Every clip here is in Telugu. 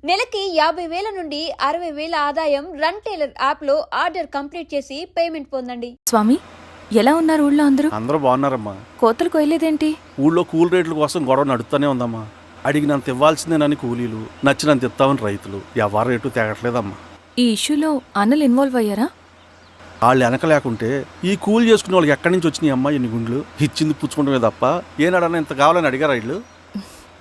నెలకి 50,000 నుండి 60,000 ఆదాయం రన్ టైలర్ యాప్ లో ఆర్డర్ కంప్లీట్ చేసి పేమెంట్ పొందండి. స్వామి, ఎలా ఉన్నారు ఊళ్ళో అందరూ? అందరూ బాగున్నారమ్మా. కోతలు కొయ్యలేదేంటి? ఊళ్ళో కూల్ రేట్ల కోసం గొడవ నడుస్తూనే ఉందమ్మా. అడిగినంత ఇవ్వాల్సిందేనని కూలీలు, నచ్చినంత ఇస్తామని రైతులు. ఎవరు రేటు తేగట్లేదమ్మా. ఈ ఇష్యూలో అన్నలు ఇన్వాల్వ్ అయ్యారా? వాళ్ళు వెనక లేకుంటే ఈ కూలి చేసుకునే వాళ్ళకి ఎక్కడి నుంచి వచ్చినాయి అమ్మా ఎన్ని గుండ్లు? ఇచ్చింది పుచ్చుకుంటమే తప్ప ఏనాడన్నా ఇంత కావాలని అడిగారు వీళ్ళు.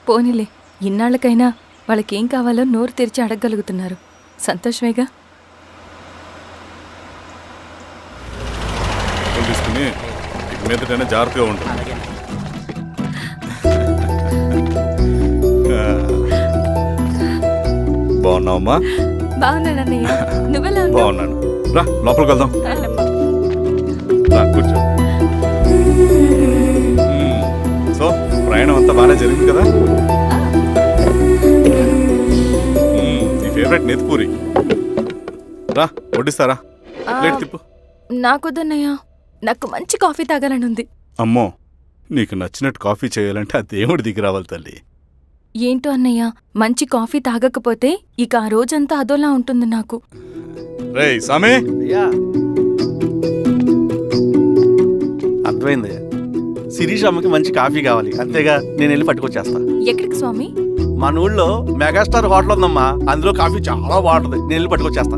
పోనీలే, ఇన్నాళ్ళకైనా వాళ్ళకేం కావాలో నోరు తెరిచి అడగగలుగుతున్నారు. సంతోషమేగా. తీసుకుని ఇక మీదటైనా జాగ్రత్తగా ఉంటుంది. బాగున్నావమ్మా? బాగున్నానన్నయ్య, నువ్వెలా ఉన్నావు? బాగున్నాను. రా లోపలికి వెళ్దాం. రా కూర్చో. సో ప్రయాణం అంతా బాగానే జరిగింది కదా? నీ ఫేవరెట్ నెత్తిపూరి. రా వడ్డిస్తారా? ప్లేట్ తిప్పు. నాకొద్దన్నయ్య, నాకు మంచి కాఫీ తాగాలని ఉంది. అమ్మో, నీకు నచ్చినట్టు కాఫీ చేయాలంటే ఆ దేవుడి దిగి రావాలి తల్లి. ఏంటో అన్నయ్య, మంచి కాఫీ తాగకపోతే ఇక ఆ రోజంతా అదోలా ఉంటుంది నాకు. రేయ్ సామే, అయ్యా అర్థమైంది. శిరీష్ అమ్మకి మంచి కాఫీ కావాలి, అంతేగా నేను వెళ్ళి పట్టుకొచ్చేస్తా. ఎక్కడికి స్వామి? మన ఊళ్ళో మెగాస్టార్ హోటల్ ఉందమ్మా, అందులో కాఫీ చాలా బాగుంటుంది. నేను వెళ్ళి పట్టుకొచ్చేస్తా.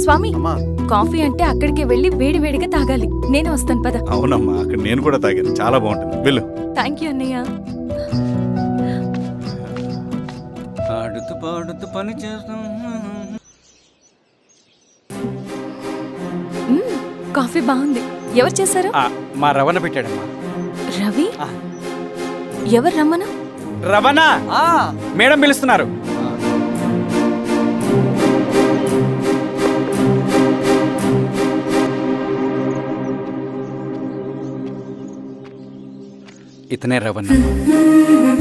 స్వామి, అమ్మా కాఫీ అంటే అక్కడికి వెళ్ళి వేడి వేడిగా తాగాలి. నేను వస్తాను పద. అవునమ్మా, అక్కడ నేను కూడా తాగాను, చాలా బాగుంటుంది. వెళ్ళు. థ్యాంక్ యూ అన్నయ్య. ఆడుతూ పాడుతూ పని చేస్తాం. కాఫీ బాగుంది. ఎవరు చేశారు? మా రవణ పెట్టాడమ్మా. రవి? ఎవరు రమ్మను? రవణ మేడం పిలుస్తున్నారు. ఇతనే రవణ.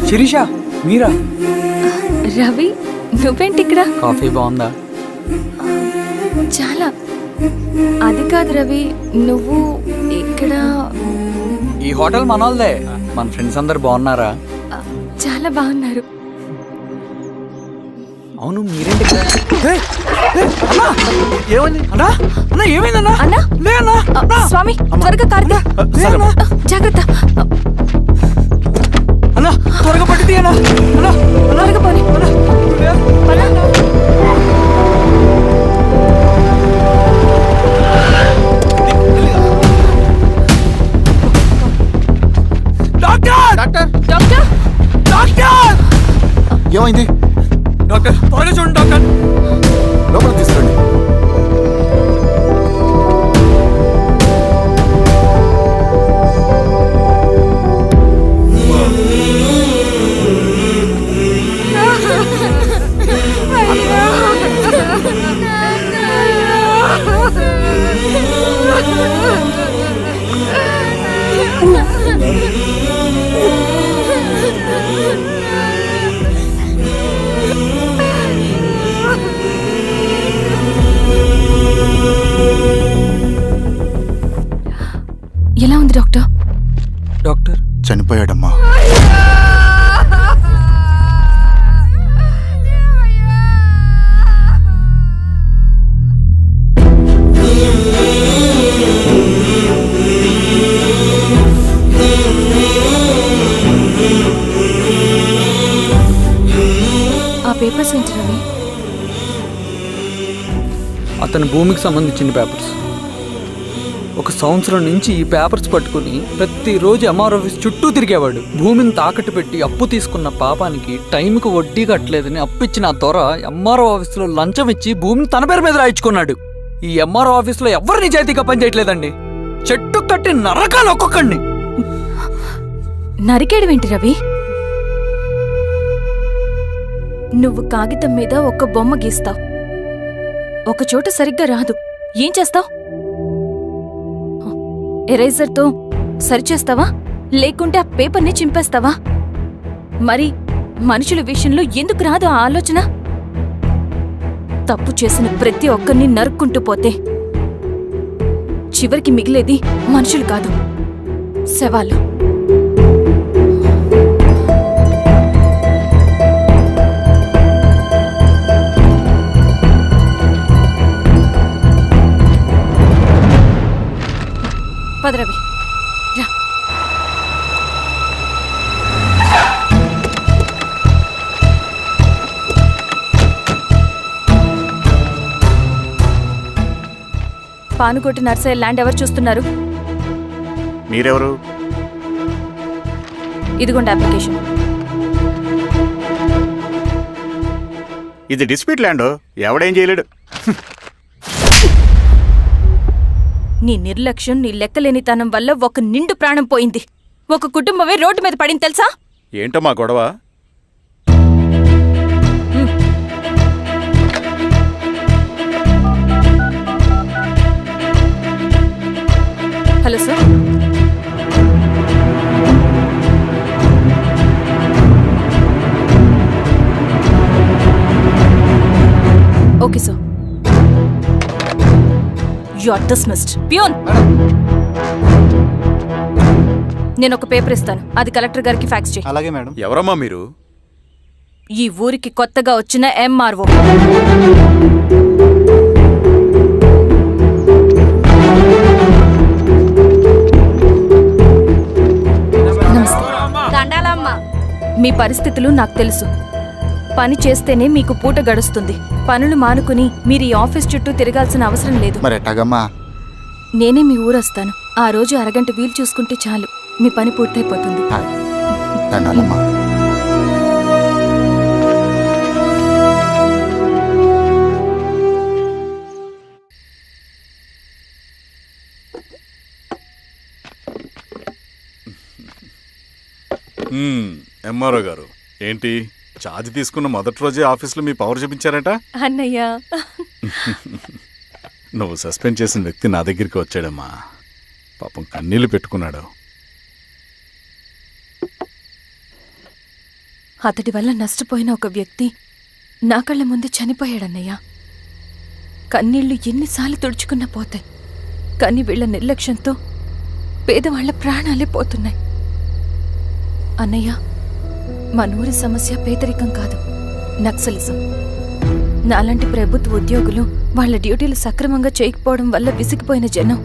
శిరీష, మీరా? రవి, నువ్వేంటి ఇక్కడ? కాఫీ బాగుందా? చాలా. అది కాదు రవి, నువ్వు ఇక్కడ? ఈ హోటల్ మనోల్దే. మన ఫ్రెండ్స్ అందరు బాగున్నారా? చాలా బాగున్నారు. అవును, మీరేంటి ఇక్కడ? ఏమని అన్నా, అన్నా ఏమైందన్నా? అన్నా? లే అన్నా. స్వామి, త్వరగా కారుదా. జాగ్రత్త. అన్నా త్వరగా పట్టిది అన్నా. అన్నా త్వరగా పోనీ. డాక్టర్! Doctor doctor! డాక్టర్! ఏమైంది? డాక్టర్ త్వరగా చూడండి డాక్టర్. లోపలికి తీసుకురండి. ఎలా ఉంది డాక్టర్? డాక్టర్ చనిపోయాడమ్మా. ఆ పేపర్స్ ఏంటి రవి? అతని భూమికి సంబంధించిన పేపర్స్. ఒక సంవత్సరం నుంచి ఈ పేపర్స్ పట్టుకుని ప్రతిరోజు ఎంఆర్ ఆఫీస్ చుట్టూ తిరిగేవాడు. భూమిని తాకట్టు పెట్టి అప్పు తీసుకున్న పాపానికి టైంకి వడ్డీ కట్టలేదని అప్పిచ్చిన ఆ దొర ఎంఆర్ఓ ఆఫీస్లో లంచం ఇచ్చి భూమిని తన పేరు మీద రాయించుకున్నాడు. ఈ ఎంఆర్ఓ ఆఫీస్లో ఎవరు నిజాయితీగా పనిచేయట్లేదండి. చెట్టు కట్టి నరకాలు ఒక్కొక్కడిని. నరికేయడమేంటి రవి? నువ్వు కాగితం మీద ఒక బొమ్మ గీస్తావు, ఒక చోట సరిగ్గా రాదు, ఏం చేస్తావు? ఎరేజర్తో సరిచేస్తావా, లేకుంటే ఆ పేపర్ని చింపేస్తావా? మరి మనుషుల విషయంలో ఎందుకు రాదు ఆ ఆలోచన? తప్పు చేసిన ప్రతి ఒక్కరిని నరుక్కుంటూ పోతే చివరికి మిగిలేది మనుషులు కాదు, శవాలు. పద రవి రా. పానుకోటి నర్సయ్య ల్యాండ్ ఎవరు చూస్తున్నారు? మీరెవరు? ఇదిగోండి అప్లికేషన్. ఇది డిస్ప్యూట్ ల్యాండ్, ఎవడేం చేయలేడు. నీ నిర్లక్ష్యం, నీ లెక్కలేనితనం వల్ల ఒక నిండు ప్రాణం పోయింది. ఒక కుటుంబమే రోడ్డు మీద పడింది తెలుసా? ఏంటో మా గొడవ? Hello sir. Okay sir. You are dismissed. Peon, నేను ఒక పేపర్ ఇస్తాను, అది కలెక్టర్ గారికి ఫ్యాక్స్ చేయి. అలాగే మేడం. ఎవరమ్మా మీరు? ఈ ఊరికి కొత్తగా వచ్చిన ఎంఆర్ఓ. మీ పరిస్థితులు నాకు తెలుసు. పని చేస్తేనే మీకు పూట గడుస్తుంది. పనులు మానుకుని మీరు ఈ ఆఫీస్ చుట్టూ తిరగాల్సిన అవసరం లేదు. మరి ఎట్టాగమ్మా? నేనే మీ ఊరొస్తాను. ఆ రోజు అరగంట వీలు చూసుకుంటే చాలు, మీ పని పూర్తయిపోతుంది. దండాలమ్మా. ఎంఆర్ఓ గారు, ఏంటి ఛార్జ్ తీసుకున్న మొదటి రోజే ఆఫీస్లో మీ పవర్ చూపించారట? అన్నయ్య, నువ్వు సస్పెండ్ చేసిన వ్యక్తి నా దగ్గరికి వచ్చాడమ్మా. పాపం కన్నీళ్లు పెట్టుకున్నాడు. అతడి వల్ల నష్టపోయిన ఒక వ్యక్తి నా కళ్ళ ముందు చనిపోయాడన్నయ్య. కన్నీళ్లు ఎన్నిసార్లు తుడుచుకున్నా పోతాయి, కానీ వీళ్ళ నిర్లక్ష్యంతో పేదవాళ్ల ప్రాణాలే పోతున్నాయి. అన్నయ్య, మా నూరి సమస్య పేదరికం కాదు, నక్సలిజం. నాలాంటి ప్రభుత్వ ఉద్యోగులు వాళ్ళ డ్యూటీలు సక్రమంగా చేయకపోవడం వల్ల విసిగిపోయిన జనం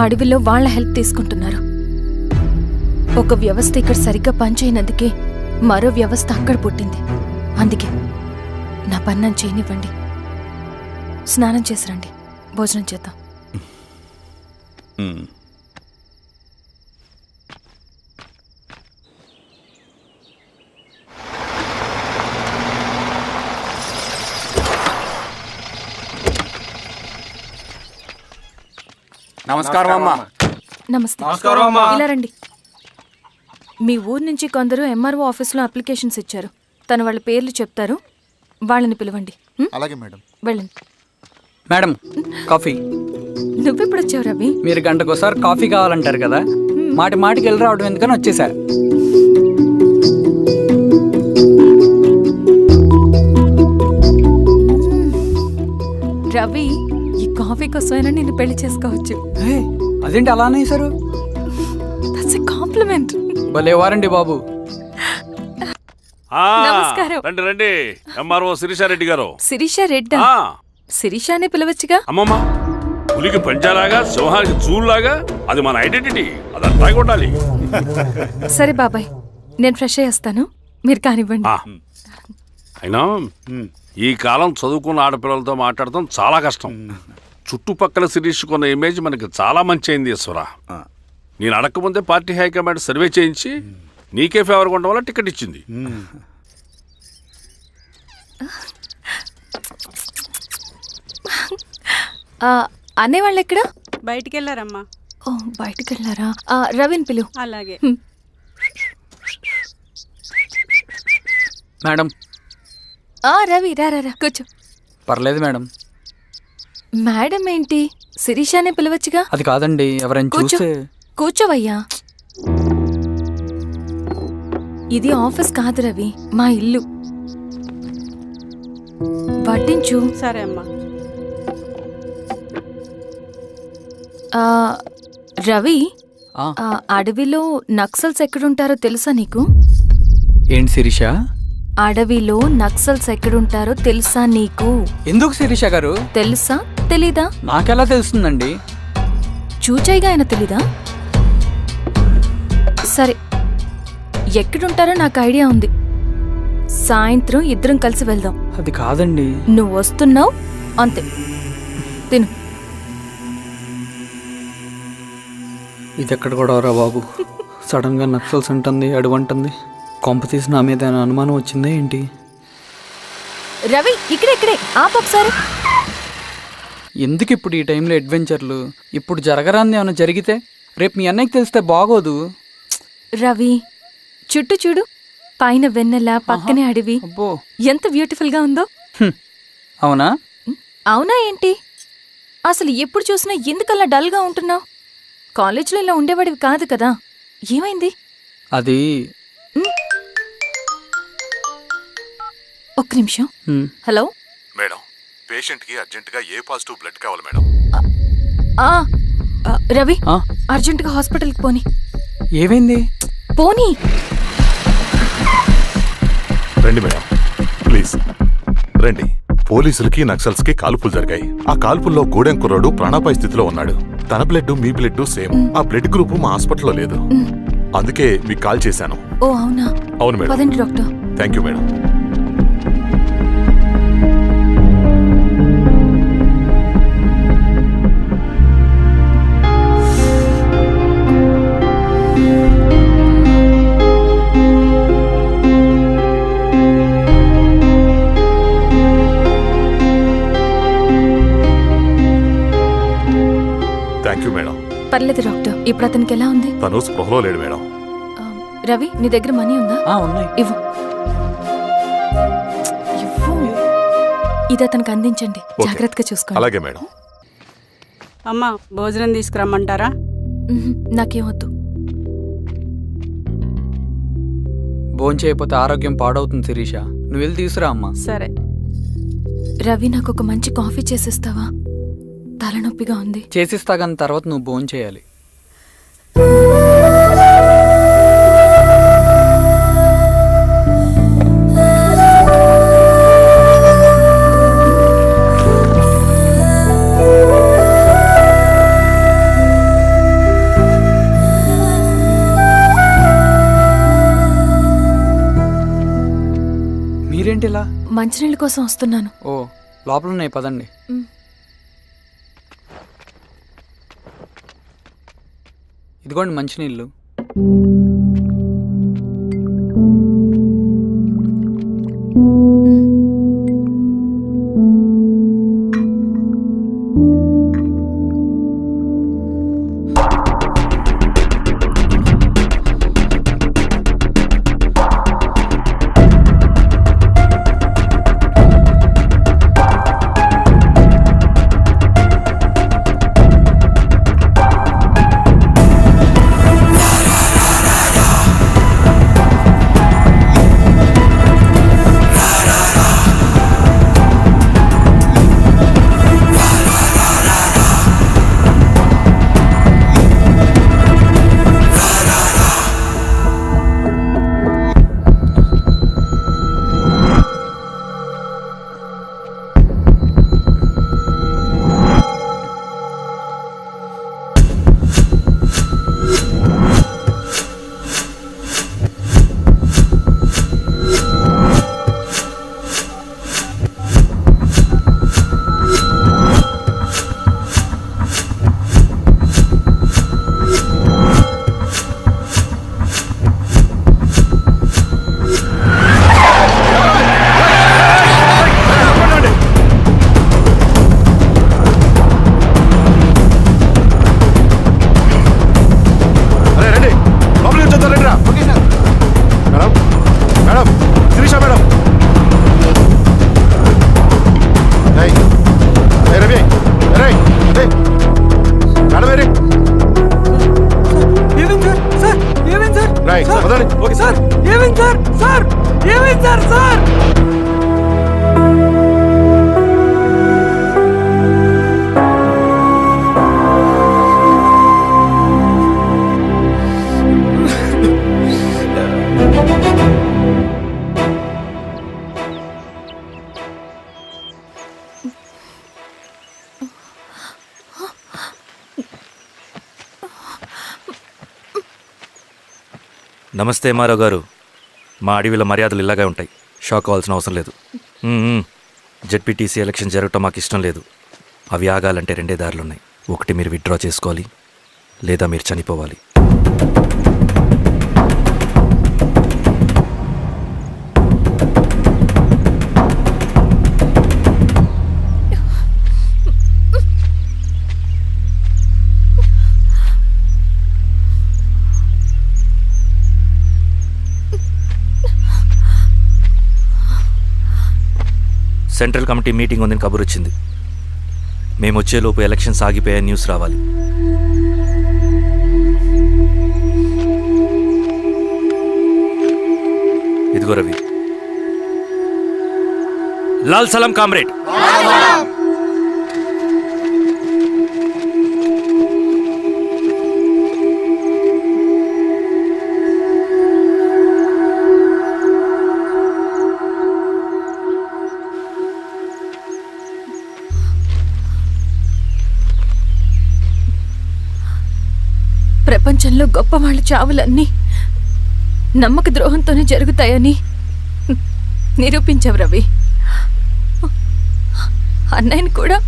అడవిలో వాళ్ల హెల్ప్ తీసుకుంటున్నారు. ఒక వ్యవస్థ ఇక్కడ సరిగ్గా పనిచేయనందుకే మరో వ్యవస్థ అక్కడ పుట్టింది. అందుకే నా పన్నం చేయనివ్వండి. స్నానం చేసిరండి, భోజనం చేద్దాం. నమస్కారం అమ్మా. నమస్తే. ఇలా రండి. మీ ఊరు నుంచి కొందరు ఎంఆర్ఓ ఆఫీస్లో అప్లికేషన్స్ ఇచ్చారు. తను వాళ్ళ పేర్లు చెప్తారు, వాళ్ళని పిలవండి. అలాగే మేడం. వెళ్ళండి. Madam, coffee. నువ్వెప్పుడు వచ్చావు రవి? మీరు గంటకోసారి కాఫీ కావాలంటారు కదా, మాటి మాటికి వెళ్ళి రావడం ఎందుకని వచ్చేసా. రవి, ఈ కాఫీ కోసమైనా నేను పెళ్లి చేసుకోవచ్చు. అదేంటి అలా అనేసారు? That's a compliment. భలే వారండి బాబు. నమస్కారం. రండి రండి. ఎంఆర్ఓ శిరీషారెడ్డి గారు. శిరీష రెడ్డా? శిరీష అనే పిలవచ్చుగా. అమ్మమ్మ, పులికి పంజాలాగా సింహానికి చూలాగా అది మన ఐడెంటిటీ, అది అంతా ఉండాలి. సరే బాబాయ్, నేను ఫ్రెష్ అయ్యేస్తాను, మీరు కానివ్వండి. అయినా ఈ కాలం చదువుకున్న ఆడపిల్లలతో మాట్లాడటం చాలా కష్టం. చుట్టుపక్కల శిరీషకున్న ఇమేజ్ మనకి చాలా మంచి అయింది ఈశ్వరా. నేను అడగకముందే పార్టీ హైకమాండ్ సర్వే చేయించి నీకే ఫేవర్గా ఉండడం వల్ల టికెట్ ఇచ్చింది. అనేవాళ్ళు ఎక్కడ? బయటికి వెళ్ళారమ్మా. ఓ, బయటికి వెళ్ళారా? రవిని పిలు. అలాగే. మేడం. రవి రా రా రా, కూర్చో. పర్లేదు మేడం. మేడం ఏంటి, శిరీషానే పిలవచ్చుగా. అది కాదండి, ఎవరైనా కూర్చో. చూస్తే. కూర్చోవయ్యా. ఇది ఆఫీస్ కాదు రవి, మా ఇల్లు. వడ్డించు. సరే అమ్మా. రవి, అడవిలో నక్సల్స్ ఎక్కడుంటారో తెలుసా నీకు? ఏంటి శిరీష? అడవిలో నక్సల్స్ ఎక్కడుంటారో తెలుసా నీకు? ఎందుకు శిరీష గారు? తెలుసా తెలీదా? నాకెలా తెలుస్తుందండి? చూచాయిగా ఆయన తెలీదా? సరే, ఎక్కడుంటారో నాకు ఐడియా ఉంది. సాయంత్రం ఇద్దరం కలిసి వెళ్దాం. అది కాదండి. నువ్వు వస్తున్నావు అంతే. తిను. ఇది ఎక్కడ కూడా రా బాబు. సడన్గా నక్సల్స్ అంటుంది, అడువంటుంది. కొంప తీసి నా మీద ఏమైనా అనుమానం వచ్చిందా ఏంటి? రవి, ఇక్కడే ఆపొకసారి. ఎందుకు ఇప్పుడు ఈ టైంలో అడ్వెంచర్లు? ఇప్పుడు జరగరాంది ఏమైనా జరిగితే రేపు మీ అన్నయ్యకి తెలిస్తే బాగోదు. రవి, చుట్టూ చూడు. పైన వెన్నెల, పక్కనే అడవి. అబ్బో, ఎంత బ్యూటిఫుల్ గా ఉందో. అవునా? అవునా ఏంటి? అసలు ఎప్పుడు చూసినా ఎందుకలా డల్ గా ఉంటున్నావు? కాలేజ్లో ఇలా ఉండేవాడివి కాదు కదా, ఏమైంది? అది ఒక్క నిమిషం. హలో మేడం, పేషెంట్కి అర్జెంటుగా ఏ పాజిటివ్ బ్లడ్ కావాలి మేడం. రవి, ఆ? అర్జెంటుగా హాస్పిటల్కి పోని. ఏమైంది? పోనీ. రండి మేడం, ప్లీజ్ రండి. పోలీసులకి నక్సల్స్కి కాల్పులు జరిగాయి. ఆ కాల్పుల్లో గూడెం కుర్రాడు ప్రాణాపాయ స్థితిలో ఉన్నాడు. తన బ్లడ్ మీ బ్లడ్ సేమ్. ఆ బ్లడ్ గ్రూప్ మా హాస్పిటల్లో లేదు. అందుకే మీకు కాల్ చేశాను. ఓ అవునా? అవును మేడం. పదండి doctor. Thank you madam. Thank you madam. పర్లేదు డాక్టర్. ఇప్పుడు అతనికి ఎలా ఉంది? తను స్పృహలో లేడు మేడం. రవి, నీ దగ్గర మనీ ఉందా? ఉన్నాయి. ఇవ్వు. ఇది అతనికి అందించండి. ఓకే. జాగ్రత్తగా చూసుకోండి. అలాగే మేడం. అమ్మా, భోజనం తీసుకురమ్మంటారా? నాకేం వద్దు. భోంచేయకపోతే ఆరోగ్యం పాడవుతుంది శిరీష. నువ్వు వెళ్ళి తీసురా అమ్మా. సరే. రవి, నాకు ఒక మంచి కాఫీ చేసిస్తావా? తలనొప్పిగా ఉంది. చేసిస్తా కానీ తర్వాత నువ్వు భోంచేయాలి. మీరేంటిలా? మంచినీళ్ళ కోసం వస్తున్నాను. ఓ, లోపలున్నాయి, పదండి. ఇదిగోండి మంచినీళ్ళు. నమస్తే మారావు గారు. మా అడవిలో మర్యాదలు ఇలాగే ఉంటాయి. షాక్ అవ్వాల్సిన అవసరం లేదు. జెడ్పీటీసీ ఎలక్షన్ జరగటం మాకు ఇష్టం లేదు. అవి ఆగాలంటే 2 దారులున్నాయి. ఒకటి మీరు విత్డ్రా చేసుకోవాలి, లేదా మీరు చనిపోవాలి. సెంట్రల్ కమిటీ మీటింగ్ ఉందని కబురు వచ్చింది. మేము వచ్చేలోపు ఎలక్షన్స్ ఆగిపోయే న్యూస్ రావాలి. ఇదిగో రవి. లాల్ సలాం కామ్రేడ్. ప్రపంచంలో గొప్పవాళ్ళ చావులన్నీ నమ్మక ద్రోహంతోనే జరుగుతాయని నిరూపించావు రవి. అన్నయ్యని కూడా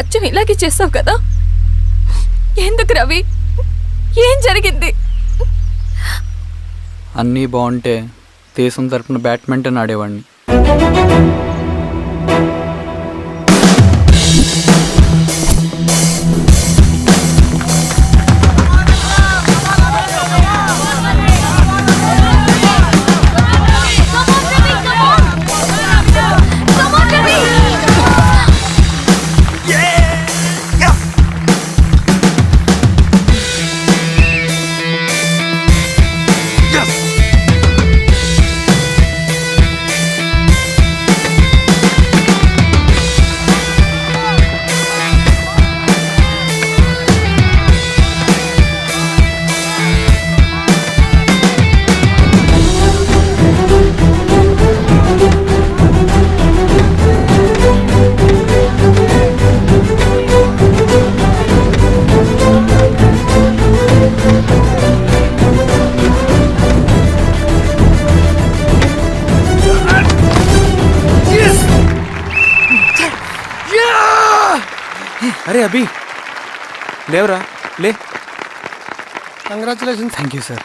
అచ్చం ఇలాగే చేస్తావు కదా? ఎందుకు రవి? ఏం జరిగింది? అన్నీ బాగుంటే దేశం తరపున బ్యాడ్మింటన్ ఆడేవాడిని. అరే అభి, లేవరా, లే. Congratulation. Thank you sir.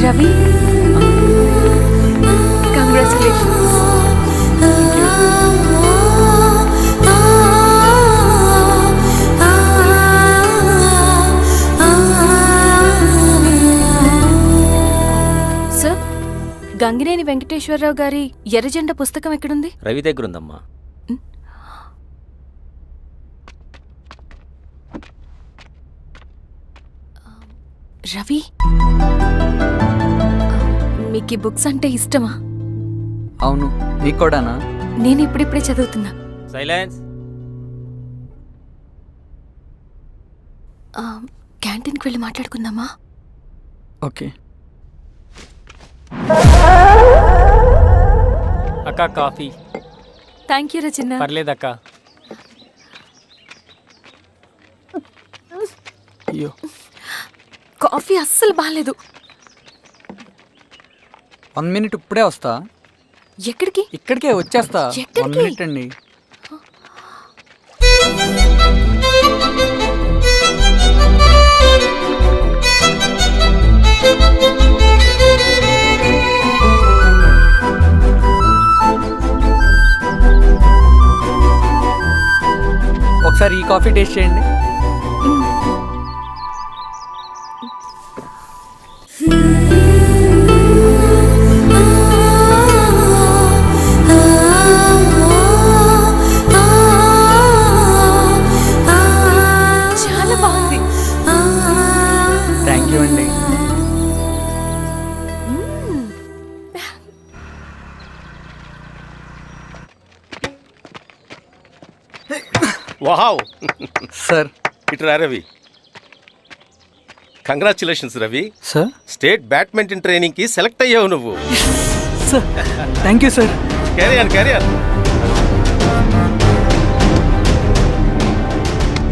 Ravi, congratulations. Sir, Gangineni Venkateswara Rao గారి ఎర్రజెండా పుస్తకం ఎక్కడుంది? రవి దగ్గర ఉందమ్మా. రవి, మీకు ఈ బుక్స్ అంటే ఇష్టమా? అవును, నీకు కూడానా? నేను ఇప్పుడిప్పుడే చదువుతున్నా. సైలెన్స్. క్యాంటీన్కి వెళ్ళి మాట్లాడుకుందామా? ఓకే. అక్క కాఫీ. థ్యాంక్ యూ రచన. పర్లేదక్క. అయ్యో, కాఫీ అస్సలు బాగాలేదు. 1 minute ఇప్పుడే వస్తా. ఎక్కడికి? ఇక్కడికే వచ్చేస్తా. 1 minute అండి. ఒకసారి ఈ కాఫీ టేస్ట్ చేయండి. చాలా బాగుంది. థ్యాంక్ యూ అండి. Wow sir. ఇట్రా Ravi. Congratulations Ravi. Sir, state badminton training కి సెలెక్ట్ అయ్యావు నువ్వు. Sir thank you sir. Career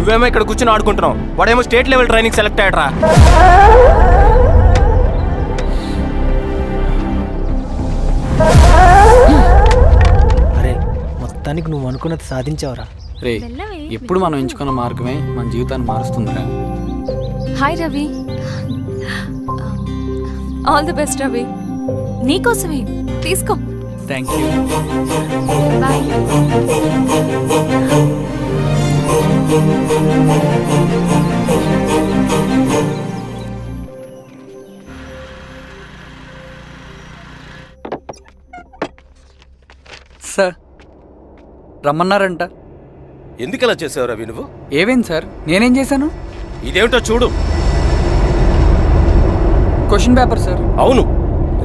నువ్వేమో ఇక్కడ కూర్చొని ఆడుకుంటున్నావు, వాడేమో స్టేట్ లెవెల్ ట్రైనింగ్ సెలెక్ట్ అయ్యాడ్రా. అరే మొత్తానికి నువ్వు అనుకున్నది సాధించావురా. రే ఎప్పుడు మనం ఎంచుకున్న మార్గమే మన జీవితాన్ని మారుస్తుందిరా. Hi Ravi. All the best Ravi. నీకోసమే తీసుకో. Thank you. బాయ్. సార్ రమ్మన్నారంట. ఎందుకు ఇలా చేసావు రవి నువ్వు? ఏవేంటి సార్, నేనేం చేశాను? ఇదేమిటో చూడు. Question paper sir. అవును,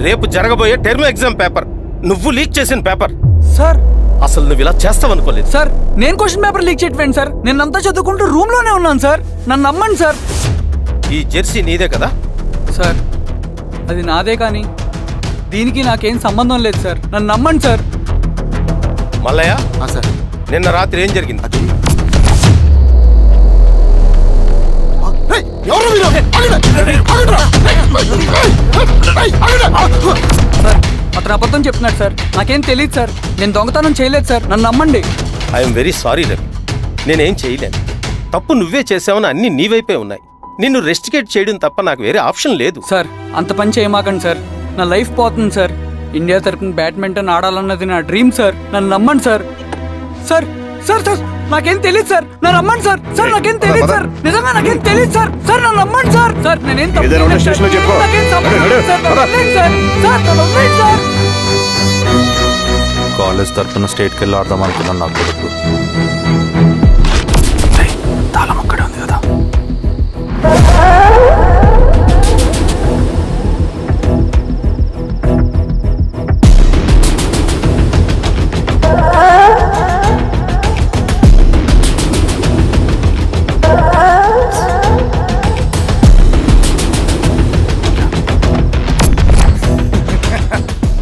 రేపు జరగబోయే టర్మ్ ఎగ్జామ్ పేపర్. నువ్వు లీక్ చేసిన పేపర్. సార్ అసలు నువ్వు ఇలా చేస్తావనుకోలేదు. సార్ నేను క్వశ్చన్ పేపర్ లీక్ చేయట్లేండి సార్. నేనంతా చదువుకుంటూ రూమ్ లోనే ఉన్నాను సార్. నన్ను నమ్మండి సార్. ఈ జెర్సీ నీదే కదా? సార్ అది నాదే, కానీ దీనికి నాకేం సంబంధం లేదు సార్. నన్ను నమ్మండి సార్. మల్లయ్య, సార్ నిన్న రాత్రి ఏం జరిగింది? సార్ అతను అబద్ధం చెప్తున్నాడు సార్. నాకేం తెలియదు సార్. నేను దొంగతనం చేయలేదు సార్. నన్ను నమ్మండి. ఐఎమ్ వెరీ సారీ రవి, నేనేం చేయలేను. తప్పు నువ్వే చేసావని అన్ని నీ వైపే ఉన్నాయి. నిన్ను రెస్టికేట్ చేయడం తప్ప నాకు వేరే ఆప్షన్ లేదు. సార్ అంత పని చేయమాకండి సార్. నా లైఫ్ పోతుంది సార్. ఇండియా తరపున బ్యాడ్మింటన్ ఆడాలన్నది నా డ్రీమ్ సార్. నన్ను నమ్మండి సార్. సార్ సార్ సార్ నాకేం తెలియదు సార్. నన్ను నమ్మండి సార్. సార్ నాకేం తెలియదు సార్. నిజంగా నాకేం తెలియదు సార్. సార్ నన్ను నమ్మండి సార్. సార్ నేనేం తప్పు చేయలేదు సార్. నాకేం సంబంధం లేదు సార్. నన్ను వదిలేయండి సార్. సార్ నన్ను వదిలేయండి సార్. కాలేజ్ తరఫున స్టేట్కి వెళ్ళి ఆడదాం అనుకున్నాను. నా కొడుకు తాళం అక్కడే ఉంది కదా.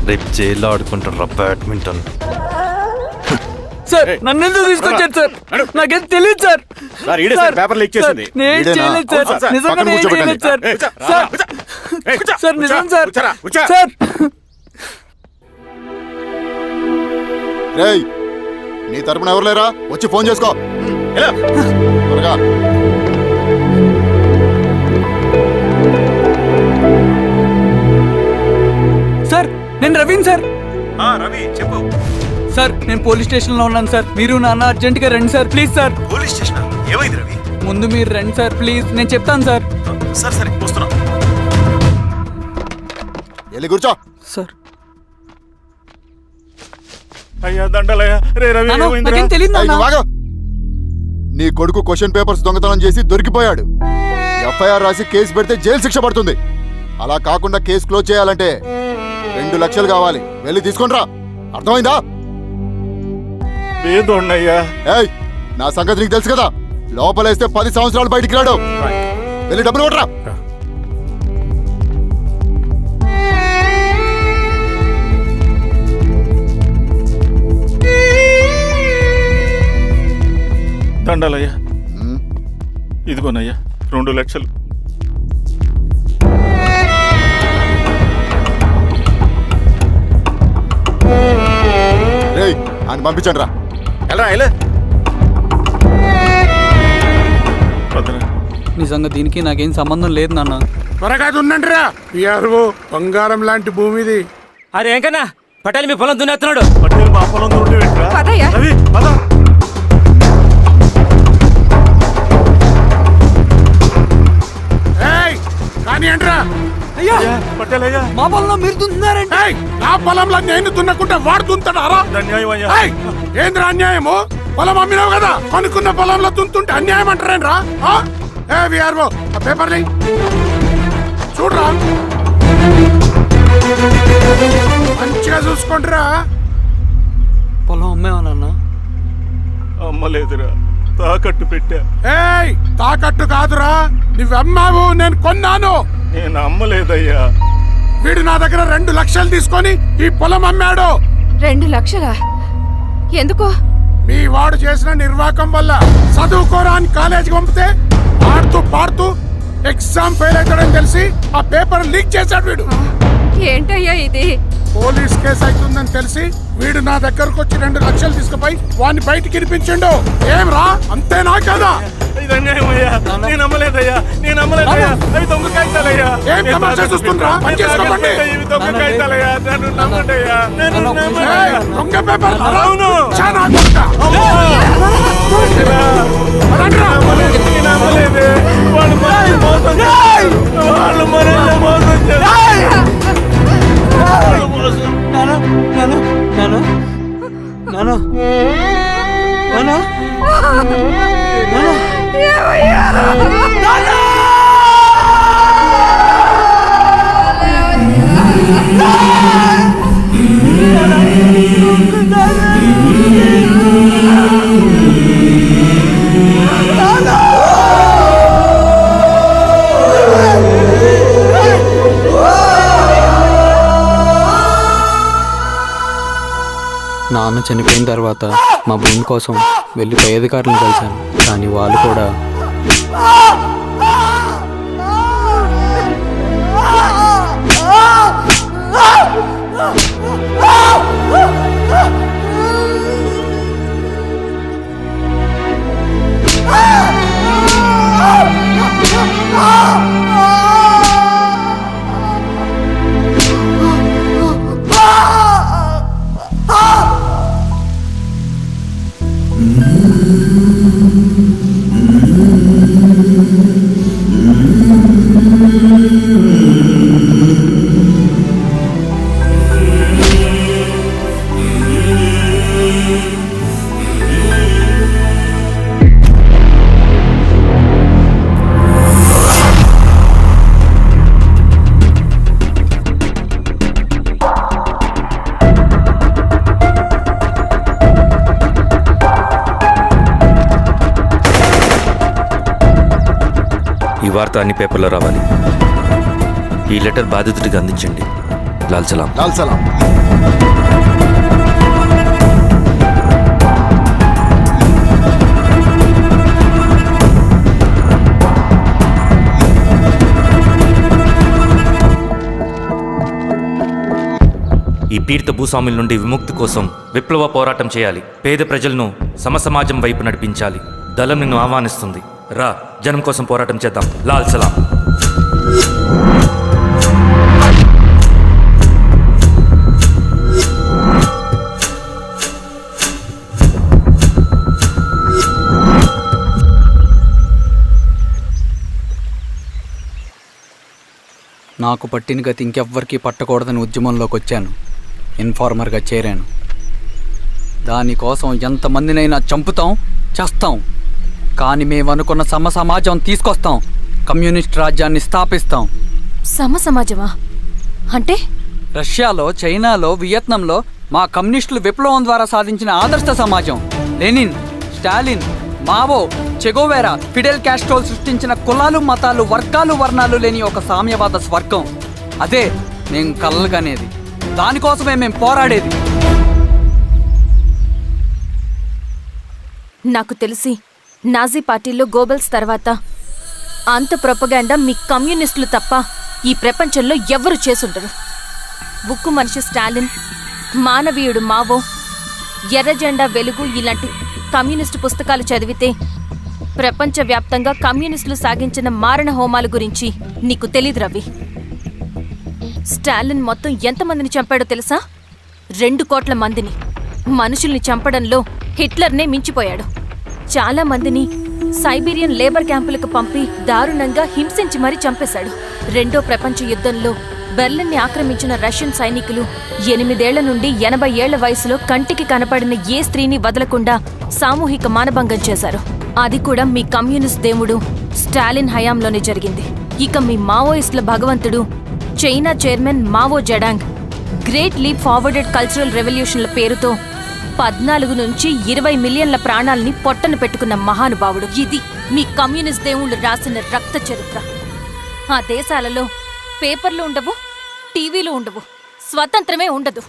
రేపు జైల్లో ఆడుకుంటారా బ్యాడ్మింటన్? సార్ నన్ను ఎందుకు తీసుకొచ్చారు సార్? నాకేం తెలియదు సార్. పేపర్ లీక్ చేసింది. నేను చేయలేదు సార్. నిజంగా నేను చేయలేదు సార్. సార్ సార్ నిజం సార్. సార్ రేయ్, నీ తరపున ఎవరు లేరా? వచ్చి ఫోన్ చేసుకో త్వరగా. సార్ నేను రవీన్ సార్. రవి చెప్పు. సార్ నేను పోలీస్ స్టేషన్ లో ఉన్నాను సార్. మీరు నాన్న అర్జెంట్ గా రండి sir. Please sir. Police station ఏమైంది రవి? ముందు మీరు రండి సార్ ప్లీజ్. నేను చెప్తాను సార్. సరే సరే వస్తున్నా. వెళ్ళి కూర్చో. సార్ అయ్యా దండలయ్య. రే రవి, నాన్న, ఏమైందిరా? నాకేం తెలియదు ఏయ్, నాన్న. నువ్వు ఆగు. నీ కొడుకు క్వశ్చన్ పేపర్స్ దొంగతనం చేసి దొరికిపోయాడు. ఎఫ్ఐఆర్ రాసి కేసు పెడితే జైలు శిక్ష పడుతుంది. అలా కాకుండా కేసు క్లోజ్ చేయాలంటే 2 లక్షలు కావాలి. వెళ్ళి తీసుకొనిరా. అర్థమైందా? ఏదోన్నయ్యా. ఏయ్, నా సంగతి నీకు తెలుసు కదా. లోపలేస్తే 10 సంవత్సరాలు బయటికి రాడు. వెళ్ళి డబ్బులు కొట్టరా. దండలయ్యా. ఇదిగోనయ్యా 2 లక్షలు. రేయ్, ఆయన పంపించండి రా. ఎలా నిజంగా దీనికి నాకేం సంబంధం లేదు నాన్న. త్వరగా దున్నండి రా. బంగారం లాంటి భూమిది. అరే ఏంకన్నా పటేల్ మీ పొలం దున్నేస్తున్నాడు. పటేల్ మా పొలం దూరం ఏంట్రా? రవి, పద. కానీ ఏంట్రా? అయ్యా పటేల్ అయ్యా. మా పొలంలో మీరు దున్నుతున్నారండి. నా పొలంలో నేను దున్నకుంటే వాడు దున్నుతాడా? అన్యాయం అయ్యా. ఏంద్రా అన్యాయము? పొలం అమ్మినావు కదా, కొనుక్కున్న పొలంలో దున్నుతుంటే అన్యాయం అంటారేంట్రా? విఆర్ఓ ఆ పేపర్లే చూడరా, మంచిగా చూసుకుంటారా. పొలం అమ్మేవా నాన్న? అమ్మలేదురా, తాకట్టు పెట్టా. ఏయ్ తాకట్టు కాదురా, నువ్వమ్మావు, నేను కొన్నాను. నేను అమ్మలేదయ్యా. వీడు నా దగ్గర 2 లక్షలు తీసుకొని ఈ పొలం అమ్మాడు. 2 లక్షలా? ఎందుకో? మీ వాడు చేసిన నిర్వాకం వల్ల చదువుకోరా అని కాలేజీకి పంపితే ఆడుతూ పాడుతూ ఎగ్జామ్ ఫెయిల్ అవుతాడని తెలిసి ఆ పేపర్ లీక్ చేశాడు వీడు. ఏంటయ్యా ఇది? పోలీస్ కేసు అవుతుందని తెలిసి వీడు నా దగ్గరకు వచ్చి 2 లక్షలు తీసుకుపోయి వాడిని బయటికి వినిపించిండు. ఏం రా, అంతేనా కదా? ఏం తమాషా చూస్తుండ్రా? పని చేసుకోకండి. ఏయ్, దొంగ పేపర్ చాలా కొడతా. పదండ్రా. నాన్న చనిపోయిన తర్వాత మా భూమి కోసం వెళ్ళి పై అధికారులను కలిశాను, కానీ వాళ్ళు కూడా ఈ వార్త అన్ని పేపర్లో రావాలి. ఈ లెటర్ బాధితుడికి అందించండి. లాల్ సలాం. లాల్ సలాం. ఈ పీడిత భూస్వాముల నుండి విముక్తి కోసం విప్లవ పోరాటం చేయాలి. పేద ప్రజలను సమసమాజం వైపు నడిపించాలి. దళం నిన్ను ఆహ్వానిస్తుంది. రా, జనం కోసం పోరాటం చేద్దాం. లాల్ సలాం. నాకు పట్టిన గతి ఇంకెవ్వరికీ పట్టకూడదని ఉద్యమంలోకి వచ్చాను. ఇన్ఫార్మర్గా చేరాను. దానికోసం ఎంతమందినైనా చంపుతాం, చేస్తాం. కానీ మేము అనుకున్న సమాజం తీసుకొస్తాం. కమ్యూనిస్ట్ రాజ్యాన్ని స్థాపిస్తాం. సమాజమా అంటే? రష్యాలో, చైనాలో, వియత్నంలో మా కమ్యూనిస్టులు విప్లవం ద్వారా సాధించిన ఆదర్శ సమాజం. Lenin, Stalin, Mao, Che Guevara, Fidel కాస్ట్రోల్ సృష్టించిన కులాలు, మతాలు, వర్గాలు, వర్ణాలు లేని ఒక సామ్యవాద స్వర్గం. అదే మేము కలలుగనేది. దానికోసమే మేము పోరాడేది. నాకు తెలిసి నాజీ పార్టీలో గోబెల్స్ తర్వాత అంత ప్రొపగాండా మీ కమ్యూనిస్టులు తప్ప ఈ ప్రపంచంలో ఎవ్వరూ చేసుండరు. ఉక్కు మనిషి స్టాలిన్, మానవీయుడు మావో, ఎర్ర జెండా వెలుగు ఇలాంటి కమ్యూనిస్టు పుస్తకాలు చదివితే ప్రపంచవ్యాప్తంగా కమ్యూనిస్టులు సాగించిన మారణ హోమాల గురించి నీకు తెలీదు రవి. స్టాలిన్ మొత్తం ఎంతమందిని చంపాడో తెలుసా? 2 కోట్ల మందిని. మనుషుల్ని చంపడంలో హిట్లర్నే మించిపోయాడు. చాలా మందిని సైబీరియన్ లేబర్ క్యాంపులకు పంపి దారుణంగా హింసించి మరీ చంపేశాడు. 2వ ప్రపంచ యుద్ధంలో బెర్లిన్ని ఆక్రమించిన రష్యన్ సైనికులు 8 ఏళ్ల నుండి 80 ఏళ్ల వయసులో కంటికి కనపడిన ఏ స్త్రీని వదలకుండా సామూహిక మానభంగం చేశారు. అది కూడా మీ కమ్యూనిస్ట్ దేవుడు స్టాలిన్ హయాంలోనే జరిగింది. ఇక మీ మావోయిస్టుల భగవంతుడు China chairman Mao Zedong great leap forwarded cultural రెవల్యూషన్ల పేరుతో 14 నుంచి 20 మిలియన్ల ప్రాణాలని పొట్టను పెట్టుకున్న మహానుభావుడు. ఇది మీ కమ్యూనిస్ట్ దేవుళ్ళు రాసిన రక్త చరిత్ర. ఆ దేశాలలో పేపర్లు ఉండవు, టీవీలు ఉండవు, స్వతంత్రమే ఉండదు.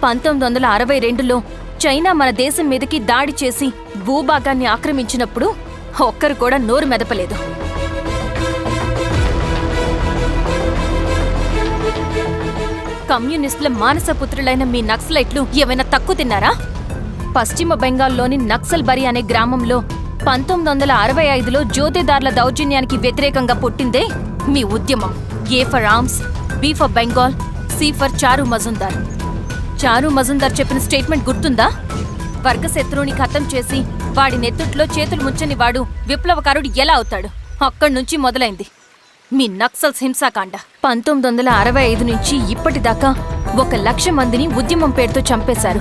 1962లో చైనా మన దేశం మీదకి దాడి చేసి భూభాగాన్ని ఆక్రమించినప్పుడు ఒక్కరు కూడా నోరు మెదపలేదు. కమ్యూనిస్టుల మానసపుత్రులైన మీ నక్సలైట్లు ఏమైనా తక్కువ తిన్నారా? పశ్చిమ బెంగాల్లోని నక్సల్బరి అనే గ్రామంలో 1965లో జోతేదార్ల దౌర్జన్యానికి వ్యతిరేకంగా పుట్టిందే మీ ఉద్యమం. A for arms, B for Bengal, C for Charu Majumdar. చారు మజుందార్ చెప్పిన స్టేట్మెంట్ గుర్తుందా? వర్గశత్రువుని ఖతం చేసి వాడి నెత్తుట్లో చేతులు ముంచని వాడు విప్లవకారుడు ఎలా అవుతాడు? అక్కడి నుంచి మొదలైంది మీ నక్సల్స్ హింసాకాండ. 1965 నుంచి ఇప్పటిదాకా 1,00,000 మందిని ఉద్యమం పేరుతో చంపేశారు.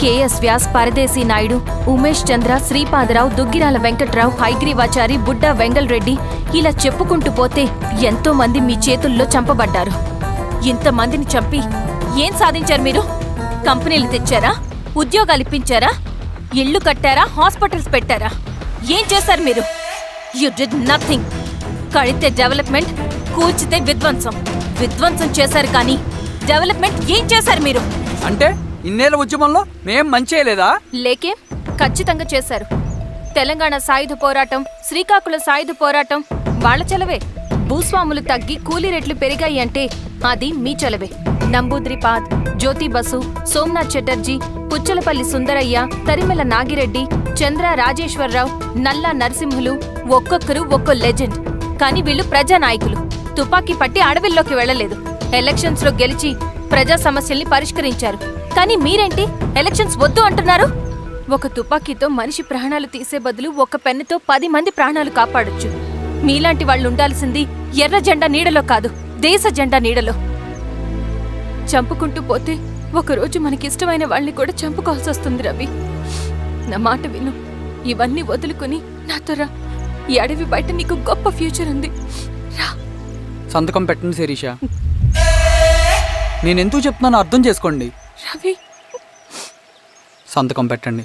కేఎస్ వ్యాస్, పరదేశీ నాయుడు, ఉమేష్ చంద్ర, శ్రీపాదరావు, దుగ్గిరాల వెంకట్రావు, హైగ్రీవాచారి, బుడ్డా వెంగల్ రెడ్డి, ఇలా చెప్పుకుంటూ పోతే ఎంతో మంది మీ చేతుల్లో చంపబడ్డారు. ఇంతమందిని చంపి ఏం సాధించారు మీరు? కంపెనీలు తెచ్చారా? ఉద్యోగాలు ఇప్పించారా? ఇళ్లు కట్టారా? హాస్పిటల్స్ పెట్టారా? ఏం చేశారు మీరు? You did nothing. కడితే డెవలప్మెంట్, కూల్చితే విధ్వంసం. విధ్వంసం చేశారు కానీ డెవలప్మెంట్ ఏం చేశారు మీరు? అంటే ఇన్నేళ్ల ఉద్యమంలో మేం మంచి చేయలేదా? లేకే, ఖచ్చితంగా చేశారు. తెలంగాణ సాయుధ పోరాటం, శ్రీకాకుళం సాయుధ పోరాటం వాళ్ళ చలవే. భూస్వాములు తగ్గి కూలీ రేట్లు పెరిగాయి అంటే అది మీ చలవే. నంబూద్రిపాద్, జ్యోతి బసు, సోమనాథ్ చటర్జీ, పుచ్చలపల్లి సుందరయ్య, తరిమెల నాగిరెడ్డి, చంద్ర రాజేశ్వరరావు, నల్లా నరసింహులు ఒక్కొక్కరు ఒక్కో లెజెండ్. కానీ వీళ్ళు ప్రజానాయకులు. తుపాకీ పట్టి అడవిల్లోకి వెళ్లలేదు. ఎలక్షన్స్ లో గెలిచి ప్రజా సమస్యల్ని పరిష్కరించారు. కానీ మీరేంటి ఎలక్షన్స్ వద్దు అంటున్నారు? ఒక తుపాకీతో మనిషి ప్రాణాలు తీసే బదులు ఒక పెన్నుతో 10 మంది ప్రాణాలు కాపాడొచ్చు. మీలాంటి వాళ్ళు ఉండాల్సింది ఎర్ర జెండా నీడలో కాదు, దేశ జెండా నీడలో. చంపుకుంటూ పోతే ఒకరోజు మనకిష్టమైన వాళ్ళని కూడా చంపుకోవాల్సి వస్తుంది రవి. నా మాట విను. ఇవన్నీ వదులుకుని నాతో రా. ఈ అడవి బయట నీకు గొప్ప ఫ్యూచర్ ఉంది. రా. సంతకం పెట్టండి శిరీష. నేనెందుకు చెప్తున్నానో అర్థం చేసుకోండి. రవి, సంతకం పెట్టండి.